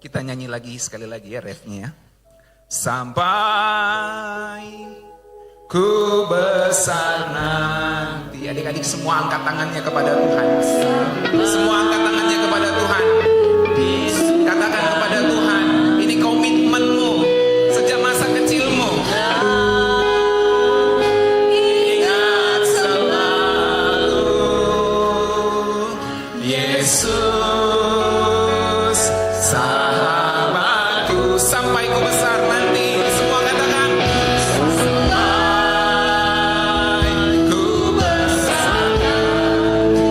Kita nyanyi lagi sekali lagi ya refnya ya. Sampai ku besar nanti. Adik-adik semua angkat tangannya kepada Tuhan. Semua angkat tangannya kepada Tuhan. Katakan kepada Tuhan, ini komitmenmu sejak masa kecilmu. Ingat selalu Yesus sahabatku sampai ku besar nanti. Semua katakan sampai ku besar.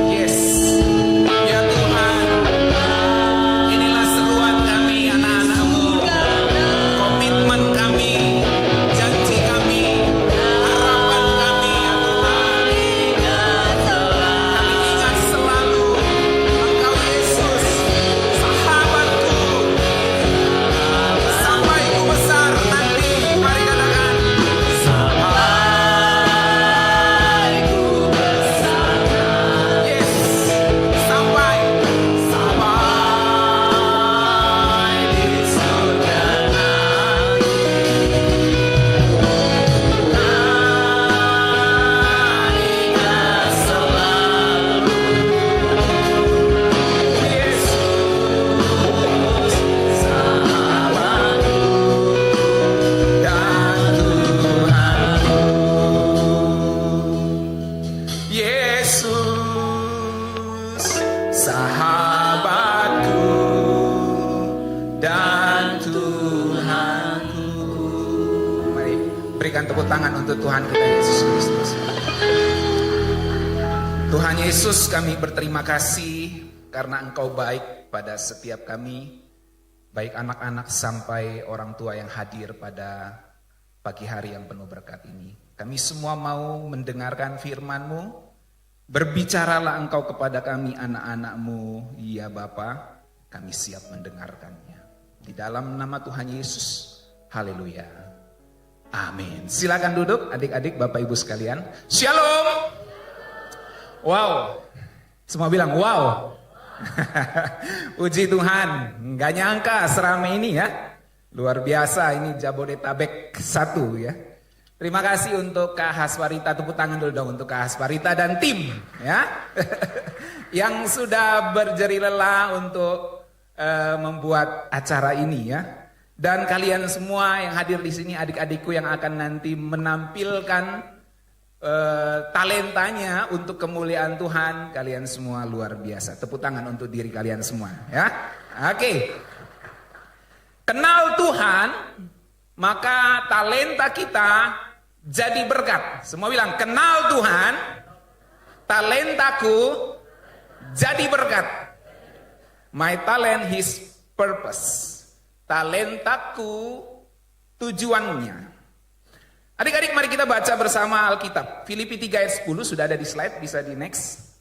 Yes, ya Tuhan, inilah seruan kami anak-anakmu, komitmen kami, janji kami, harapan kami ya Tuhan. Kami ingat selalu Engkau Yesus sahabatku sampai ku besar nanti. Mari katakan sampai ku besar. Yes, sampai di surga nanti. Ingat selalu Yesus sahabatku dan Tuhanku. Yesus sahabatku dan Tuhanku. Mari berikan tepuk tangan untuk Tuhan kita Yesus Kristus. Tuhan Yesus, kami berterima kasih karena Engkau baik pada setiap kami, baik anak-anak sampai orang tua yang hadir pada pagi hari yang penuh berkat ini. Kami semua mau mendengarkan firman-Mu. Berbicaralah Engkau kepada kami anak-anak-Mu, ya Bapa, kami siap mendengarkannya. Di dalam nama Tuhan Yesus, haleluya. Amin. Silakan duduk adik-adik, Bapak Ibu sekalian. Shalom. Wow. Semua bilang wow. Puji Tuhan, nggak nyangka seramai ini ya. Luar biasa, ini Jabodetabek 1 ya. Terima kasih untuk Kak Haswarita, tepuk tangan dulu dong untuk Kak Haswarita dan tim ya. Yang sudah berjeri lelah untuk membuat acara ini ya. Dan kalian semua yang hadir di sini, adik-adikku yang akan nanti menampilkan talentanya untuk kemuliaan Tuhan, kalian semua luar biasa. Tepuk tangan untuk diri kalian semua ya. Oke. Kenal Tuhan, maka talenta kita jadi berkat. Semua bilang kenal Tuhan, talentaku jadi berkat. My talent his purpose. Talentaku tujuannya. Adik-adik, mari kita baca bersama Alkitab. Filipi 3 ayat 10 sudah ada di slide, bisa di next.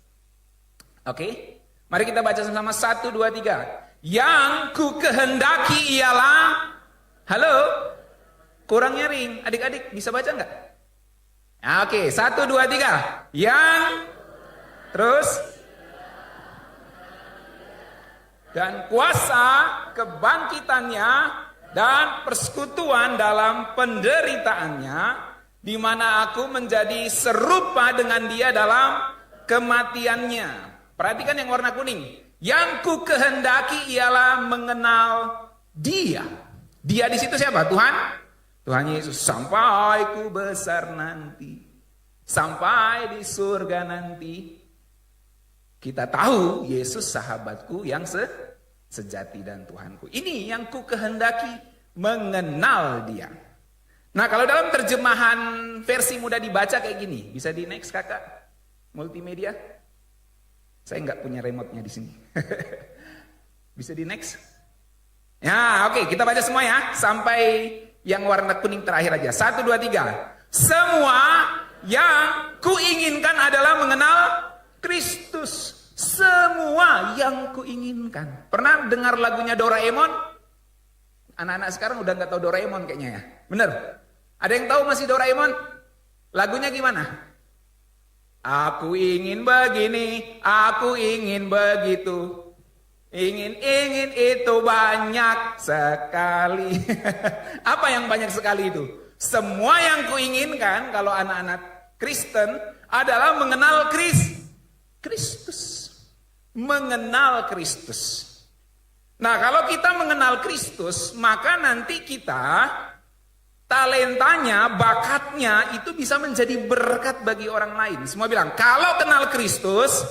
Oke. Mari kita baca sama-sama 1 2 3. Yang ku kehendaki ialah, halo, kurang nyaring. Adik-adik bisa baca enggak? Oke, 1 2 3. Yang terus dan kuasa kebangkitannya dan persekutuan dalam penderitaannya, di mana aku menjadi serupa dengan dia dalam kematiannya. Perhatikan yang warna kuning. Yang ku kehendaki ialah mengenal dia. Dia di situ siapa? Tuhan? Tuhan Yesus. Sampai ku besar nanti, sampai di surga nanti, kita tahu Yesus sahabatku yang sejati dan Tuhanku. Ini yang ku kehendaki, mengenal dia. Nah, kalau dalam terjemahan versi mudah dibaca kayak gini. Bisa di next kakak? Multimedia? Saya nggak punya remote-nya di sini. Bisa di next? Ya, oke, kita baca semua ya. Sampai yang warna kuning terakhir aja. 1 2 3. Semua yang kuinginkan adalah mengenal Kristus. Semua yang kuinginkan. Pernah dengar lagunya Doraemon? Anak-anak sekarang udah nggak tahu Doraemon kayaknya ya. Bener? Ada yang tahu masih Doraemon? Lagunya gimana? Aku ingin begini, aku ingin begitu. Ingin itu banyak sekali. Apa yang banyak sekali itu? Semua yang kuinginkan kalau anak-anak Kristen adalah mengenal Kristus. Mengenal Kristus. Nah, kalau kita mengenal Kristus, maka nanti kita talentanya, bakatnya itu bisa menjadi berkat bagi orang lain. Semua bilang, kalau kenal Kristus,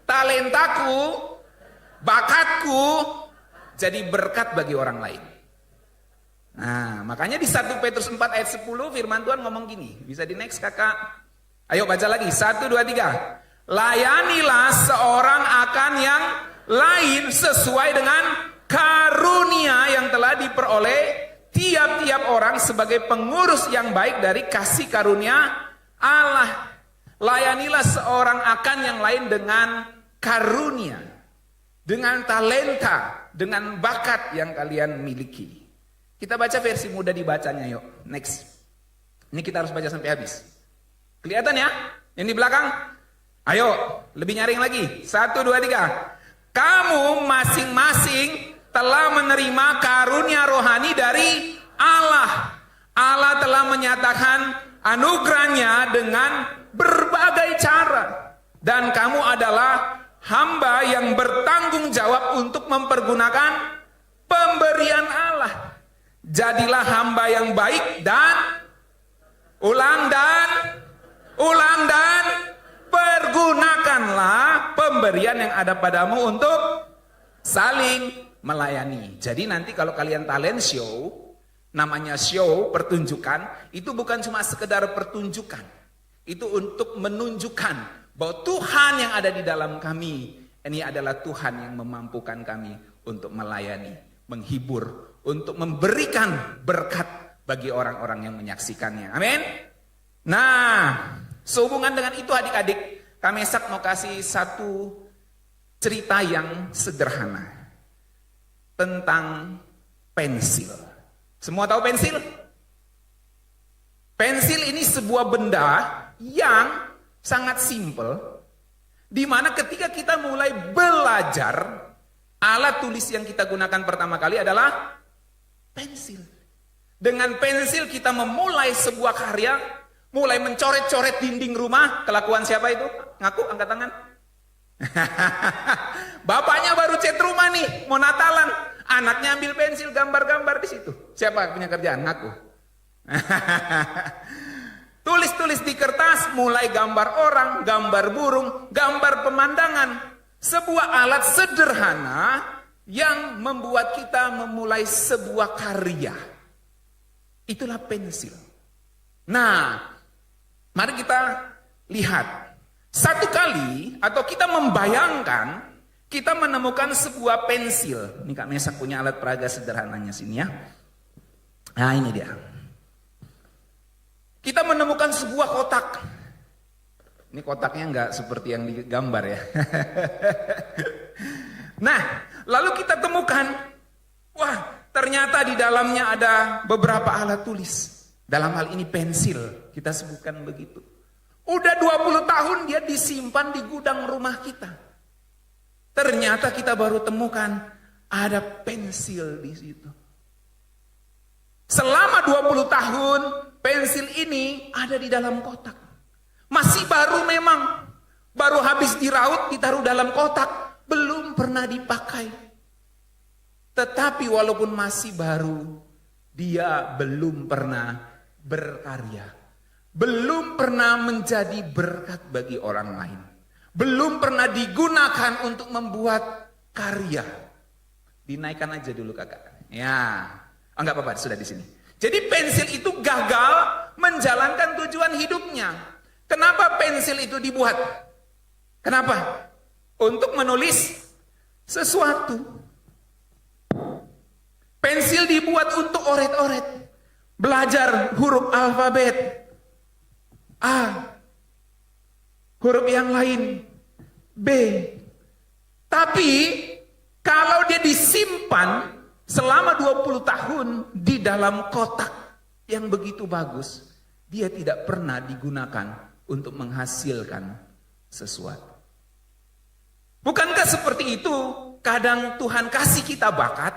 talentaku, bakatku jadi berkat bagi orang lain. Nah, makanya di 1 Petrus 4 ayat 10 firman Tuhan ngomong gini. Bisa di next kakak. Ayo baca lagi. 1, 2, 3. Layanilah seorang akan yang lain sesuai dengan karunia yang telah diperoleh tiap-tiap orang sebagai pengurus yang baik dari kasih karunia Allah. Layanilah seorang akan yang lain dengan karunia, dengan talenta, dengan bakat yang kalian miliki. Kita baca versi mudah dibacanya yuk. Next. Ini kita harus baca sampai habis. Kelihatan ya? Yang di belakang? Ayo, lebih nyaring lagi. 1, 2, 3. Kamu masing-masing telah menerima karunia rohani dari Allah. Allah telah menyatakan anugerahnya dengan berbagai cara. Dan kamu adalah hamba yang bertanggung jawab untuk mempergunakan pemberian Allah. Jadilah hamba yang baik dan pergunakanlah pemberian yang ada padamu untuk saling melayani. Jadi nanti kalau kalian talent show, namanya show, pertunjukan, itu bukan cuma sekedar pertunjukan. Itu untuk menunjukkan bahwa Tuhan yang ada di dalam kami, ini adalah Tuhan yang memampukan kami untuk melayani, menghibur, untuk memberikan berkat bagi orang-orang yang menyaksikannya. Amin. Nah, sehubungan dengan itu adik-adik, kami mau kasih satu cerita yang sederhana tentang pensil. Semua tahu pensil? Pensil ini sebuah benda yang sangat simpel, di mana ketika kita mulai belajar, alat tulis yang kita gunakan pertama kali adalah pensil. Dengan pensil kita memulai sebuah karya, mulai mencoret-coret dinding rumah. Kelakuan siapa itu? Ngaku, angkat tangan. Bapaknya baru cat rumah nih, mau Natalan. Anaknya ambil pensil, gambar-gambar di situ. Siapa punya kerjaan? Ngaku. Tulis-tulis di kertas, mulai gambar orang, gambar burung, gambar pemandangan. Sebuah alat sederhana yang membuat kita memulai sebuah karya. Itulah pensil. Nah, mari kita lihat. Satu kali, atau kita membayangkan, kita menemukan sebuah pensil. Ini Kak Mesak punya alat peraga sederhananya sini ya. Nah ini dia. Kita menemukan sebuah kotak. Ini kotaknya nggak seperti yang digambar ya. Nah, lalu kita temukan, wah ternyata di dalamnya ada beberapa alat tulis. Dalam hal ini pensil, kita sebutkan begitu. Udah 20 tahun dia disimpan di gudang rumah kita. Ternyata kita baru temukan ada pensil di situ. Selama 20 tahun pensil ini ada di dalam kotak. Masih baru memang, baru habis diraut ditaruh dalam kotak, belum pernah dipakai. Tetapi walaupun masih baru, dia belum pernah berkarya. Belum pernah menjadi berkat bagi orang lain. Belum pernah digunakan untuk membuat karya. Dinaikkan aja dulu kakak. Ya, enggak apa-apa, sudah di sini. Jadi pensil itu gagal menjalankan tujuan hidupnya. Kenapa pensil itu dibuat? Kenapa? Untuk menulis sesuatu. Pensil dibuat untuk oret-oret. Belajar huruf alfabet. A. Huruf yang lain. B. Tapi kalau dia disimpan selama 20 tahun di dalam kotak yang begitu bagus, dia tidak pernah digunakan untuk menghasilkan sesuatu. Bukankah seperti itu kadang Tuhan kasih kita bakat,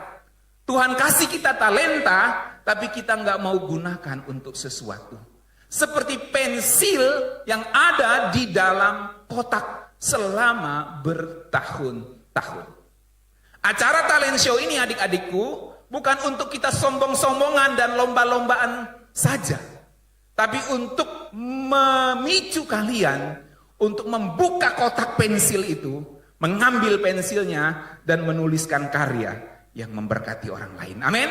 Tuhan kasih kita talenta, tapi kita nggak mau gunakan untuk sesuatu. Seperti pensil yang ada di dalam kotak selama bertahun-tahun. Acara talent show ini adik-adikku bukan untuk kita sombong-sombongan dan lomba-lombaan saja, tapi untuk memicu kalian untuk membuka kotak pensil itu, mengambil pensilnya dan menuliskan karya yang memberkati orang lain. Amin.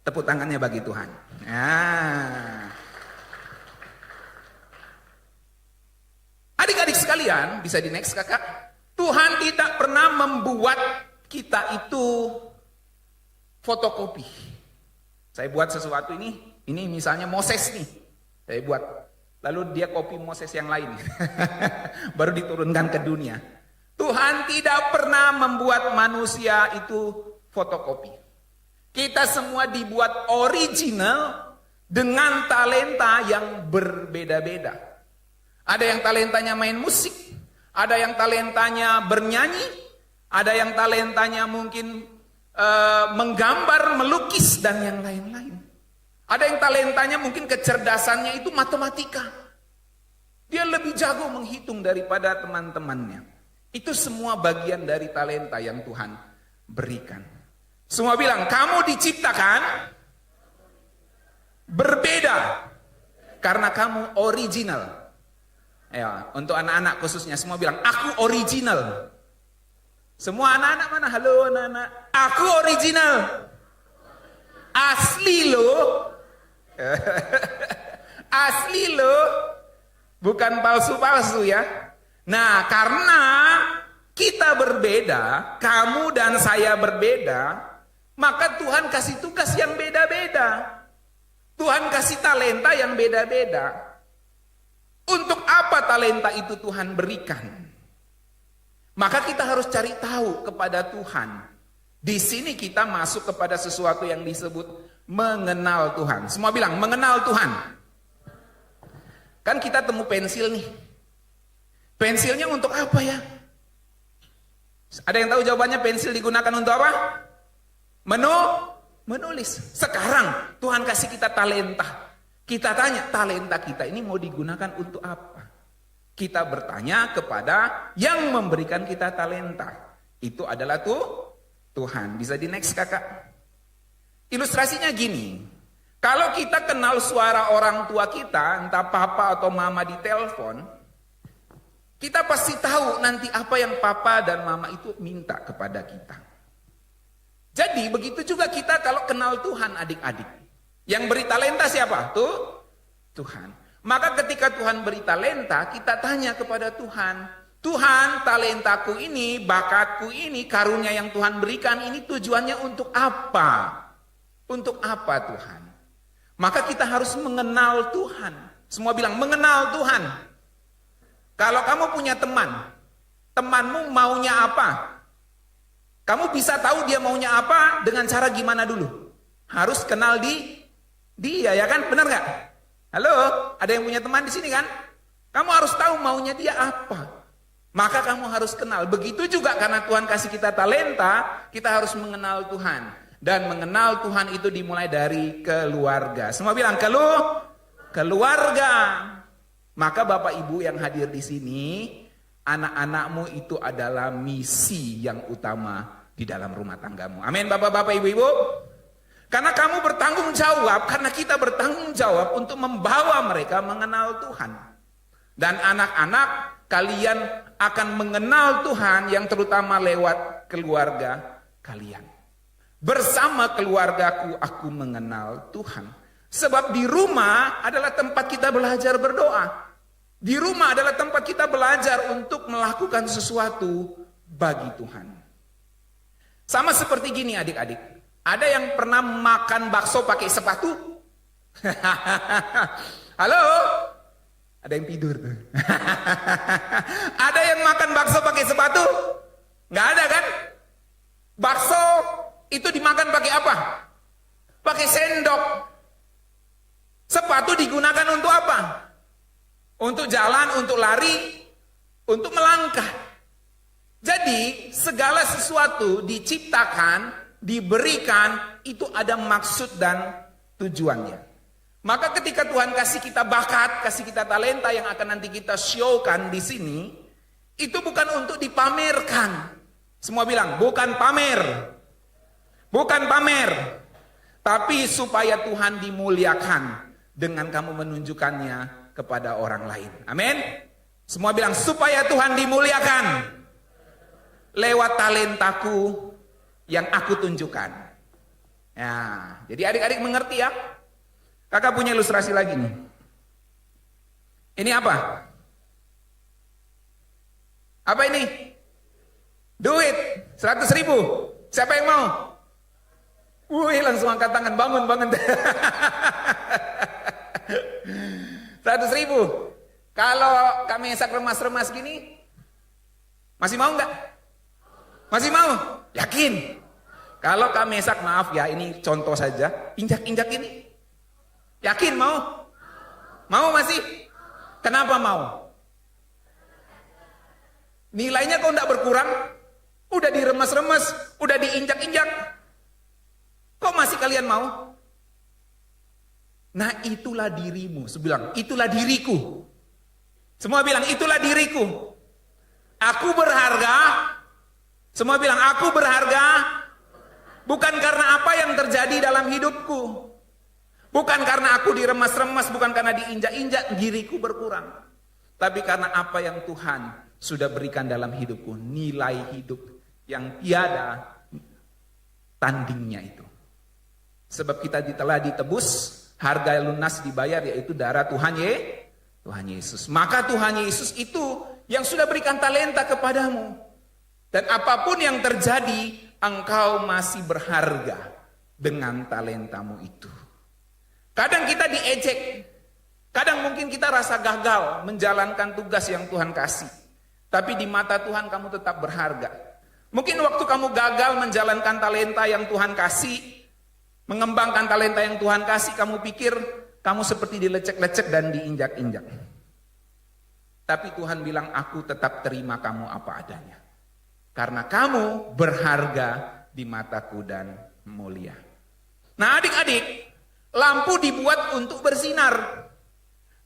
Tepuk tangannya bagi Tuhan. Adik-adik sekalian, bisa di next kakak. Tuhan tidak pernah membuat kita itu fotokopi. Saya buat sesuatu ini misalnya Moses nih. Saya buat. Lalu dia copy Moses yang lain. Baru diturunkan ke dunia. Tuhan tidak pernah membuat manusia itu fotokopi. Kita semua dibuat original dengan talenta yang berbeda-beda. Ada yang talentanya main musik, ada yang talentanya bernyanyi, ada yang talentanya mungkin menggambar, melukis, dan yang lain-lain. Ada yang talentanya mungkin kecerdasannya itu matematika. Dia lebih jago menghitung daripada teman-temannya. Itu semua bagian dari talenta yang Tuhan berikan. Semua bilang, kamu diciptakan berbeda karena kamu original. Ya, untuk anak-anak khususnya semua bilang, aku original. Semua anak-anak mana? Halo anak-anak. Aku original. Asli loh. Asli loh. Bukan palsu-palsu ya. Nah, karena kita berbeda, kamu dan saya berbeda, maka Tuhan kasih tugas yang beda-beda. Tuhan kasih talenta yang beda-beda. Untuk apa talenta itu Tuhan berikan? Maka kita harus cari tahu kepada Tuhan. Di sini kita masuk kepada sesuatu yang disebut mengenal Tuhan. Semua bilang mengenal Tuhan. Kan kita temu pensil nih. Pensilnya untuk apa ya? Ada yang tahu jawabannya pensil digunakan untuk apa? Menulis. Sekarang Tuhan kasih kita talenta. Kita tanya, talenta kita ini mau digunakan untuk apa? Kita bertanya kepada yang memberikan kita talenta. Itu adalah Tuhan. Bisa di next kakak. Ilustrasinya gini. Kalau kita kenal suara orang tua kita, entah papa atau mama di telepon, kita pasti tahu nanti apa yang papa dan mama itu minta kepada kita. Jadi begitu juga kita kalau kenal Tuhan adik-adik. Yang beri talenta siapa? Tuhan. Maka ketika Tuhan beri talenta, kita tanya kepada Tuhan. Tuhan, talentaku ini, bakatku ini, karunia yang Tuhan berikan ini tujuannya untuk apa? Untuk apa Tuhan? Maka kita harus mengenal Tuhan. Semua bilang mengenal Tuhan. Kalau kamu punya teman, temanmu maunya apa? Kamu bisa tahu dia maunya apa dengan cara gimana dulu? Harus kenal dia, ya kan? Benar nggak? Halo, ada yang punya teman di sini kan? Kamu harus tahu maunya dia apa. Maka kamu harus kenal. Begitu juga karena Tuhan kasih kita talenta, kita harus mengenal Tuhan. Dan mengenal Tuhan itu dimulai dari keluarga. Semua bilang keluarga. Maka Bapak Ibu yang hadir di sini, anak-anakmu itu adalah misi yang utama di dalam rumah tanggamu. Amin Bapak-bapak, Ibu-ibu. Karena kamu bertanggung jawab, karena kita bertanggung jawab untuk membawa mereka mengenal Tuhan. Dan anak-anak kalian akan mengenal Tuhan yang terutama lewat keluarga kalian. Bersama keluargaku aku mengenal Tuhan. Sebab di rumah adalah tempat kita belajar berdoa. Di rumah adalah tempat kita belajar untuk melakukan sesuatu bagi Tuhan. Sama seperti gini adik-adik. Ada yang pernah makan bakso pakai sepatu? Halo? Ada yang tidur tuh. Ada yang makan bakso pakai sepatu? Nggak ada kan? Bakso itu dimakan pakai apa? Pakai sendok. Sepatu digunakan untuk apa? Untuk jalan, untuk lari, untuk melangkah. Jadi segala sesuatu diciptakan, diberikan, itu ada maksud dan tujuannya. Maka ketika Tuhan kasih kita bakat, kasih kita talenta yang akan nanti kita showkan di sini, itu bukan untuk dipamerkan. Semua bilang, bukan pamer. Bukan pamer. Tapi supaya Tuhan dimuliakan dengan kamu menunjukkannya kepada orang lain. Amin. Semua bilang, supaya Tuhan dimuliakan lewat talentaku yang aku tunjukkan. Ya, jadi adik-adik mengerti ya. Kakak punya ilustrasi lagi nih. Ini apa? Apa ini? Duit 100.000. Siapa yang mau? Wih, langsung angkat tangan, bangun. 100.000. Kalau kami esak remas-remas gini, masih mau nggak? Masih mau? Yakin? Kalau kami esak, maaf ya, ini contoh saja, injak-injak ini. Yakin mau? Mau masih? Kenapa mau? Nilainya kok enggak berkurang? Udah diremas-remas, udah diinjak-injak. Kok masih kalian mau? Nah, itulah dirimu. Sebilang, itulah diriku. Semua bilang, itulah diriku. Aku berharga. Semua bilang, aku berharga. Bukan karena apa yang terjadi dalam hidupku. Bukan karena aku diremas-remas, bukan karena diinjak-injak, diriku berkurang. Tapi karena apa yang Tuhan sudah berikan dalam hidupku, nilai hidup yang tiada tandingnya itu. Sebab kita telah ditebus, harga lunas dibayar, yaitu darah Tuhan Yesus. Maka Tuhan Yesus itu yang sudah berikan talenta kepadamu. Dan apapun yang terjadi, engkau masih berharga dengan talentamu itu. Kadang kita diejek, kadang mungkin kita rasa gagal menjalankan tugas yang Tuhan kasih. Tapi di mata Tuhan kamu tetap berharga. Mungkin waktu kamu gagal menjalankan talenta yang Tuhan kasih, mengembangkan talenta yang Tuhan kasih, kamu pikir kamu seperti dilecek-lecek dan diinjak-injak. Tapi Tuhan bilang, aku tetap terima kamu apa adanya. Karena kamu berharga di mataku dan mulia. Nah adik-adik, lampu dibuat untuk bersinar.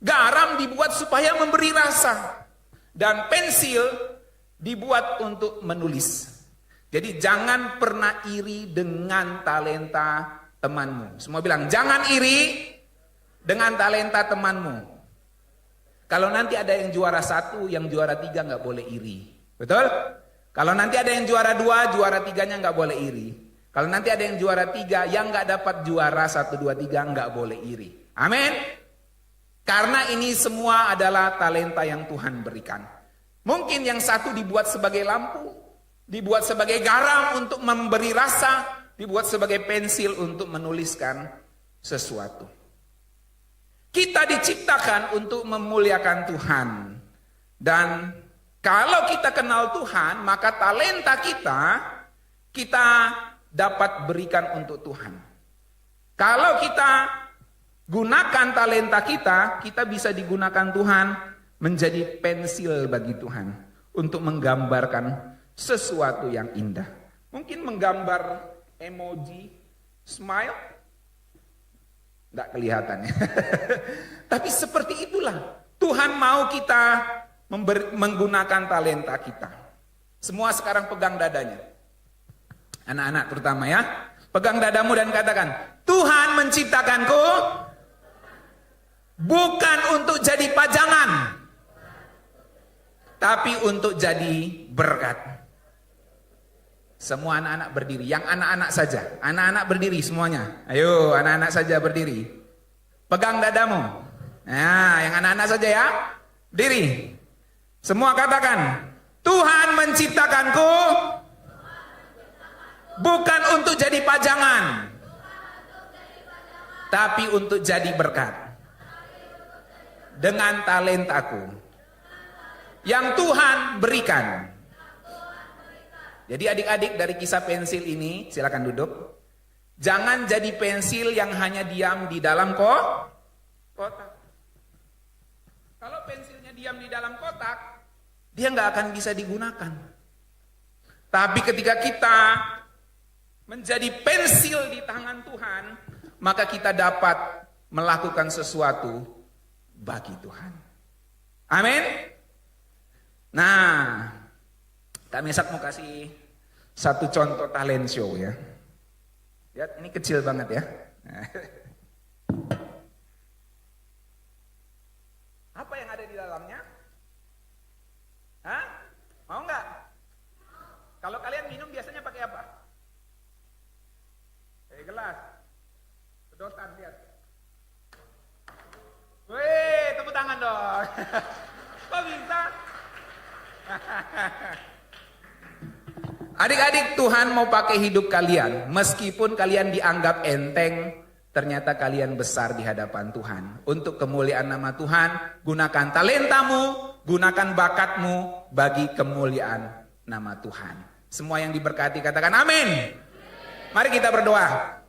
Garam dibuat supaya memberi rasa. Dan pensil dibuat untuk menulis. Jadi jangan pernah iri dengan talenta temanmu. Semua bilang, jangan iri dengan talenta temanmu. Kalau nanti ada yang juara 1, yang juara 3 nggak boleh iri. Betul? Kalau nanti ada yang juara 2, juara 3-nya nggak boleh iri. Kalau nanti ada yang juara 3, yang nggak dapat juara 1, 2, 3 nggak boleh iri. Amin. Karena ini semua adalah talenta yang Tuhan berikan. Mungkin yang satu dibuat sebagai lampu, dibuat sebagai garam untuk memberi rasa, dibuat sebagai pensil untuk menuliskan sesuatu. Kita diciptakan untuk memuliakan Tuhan. Dan kalau kita kenal Tuhan, maka talenta kita dapat berikan untuk Tuhan. Kalau kita gunakan talenta kita bisa digunakan Tuhan menjadi pensil bagi Tuhan untuk menggambarkan sesuatu yang indah. Mungkin menggambar emoji smile, nggak kelihatan ya. Tapi seperti itulah Tuhan mau kita menggunakan talenta kita. Semua sekarang pegang dadanya. Anak-anak terutama ya. Pegang dadamu dan katakan, Tuhan menciptakanku bukan untuk jadi pajangan, tapi untuk jadi berkat. Semua anak-anak berdiri. Yang anak-anak saja. Anak-anak berdiri semuanya. Ayo anak-anak saja berdiri. Pegang dadamu. Nah yang anak-anak saja ya. Diri. Semua katakan, Tuhan menciptakanku bukan untuk jadi pajangan, tapi untuk jadi berkat. Dengan talentaku yang Tuhan berikan. Jadi adik-adik dari kisah pensil ini, silakan duduk. Jangan jadi pensil yang hanya diam di dalam kotak. Kalau pensilnya diam di dalam kotak, dia nggak akan bisa digunakan. Tapi ketika kita menjadi pensil di tangan Tuhan, maka kita dapat melakukan sesuatu bagi Tuhan. Amin. Nah, Kak Mesak mau kasih satu contoh talent show ya. Lihat, ini kecil banget ya. Apa yang ada di dalamnya? Hah? Mau nggak? Kalau kalian minum biasanya pakai apa? Pakai gelas. Sedotan, lihat. Wih, tepuk tangan dong. Kok bisa? Adik-adik, Tuhan mau pakai hidup kalian. Meskipun kalian dianggap enteng, ternyata kalian besar di hadapan Tuhan. Untuk kemuliaan nama Tuhan, gunakan talentamu, gunakan bakatmu bagi kemuliaan nama Tuhan. Semua yang diberkati katakan amin. Mari kita berdoa.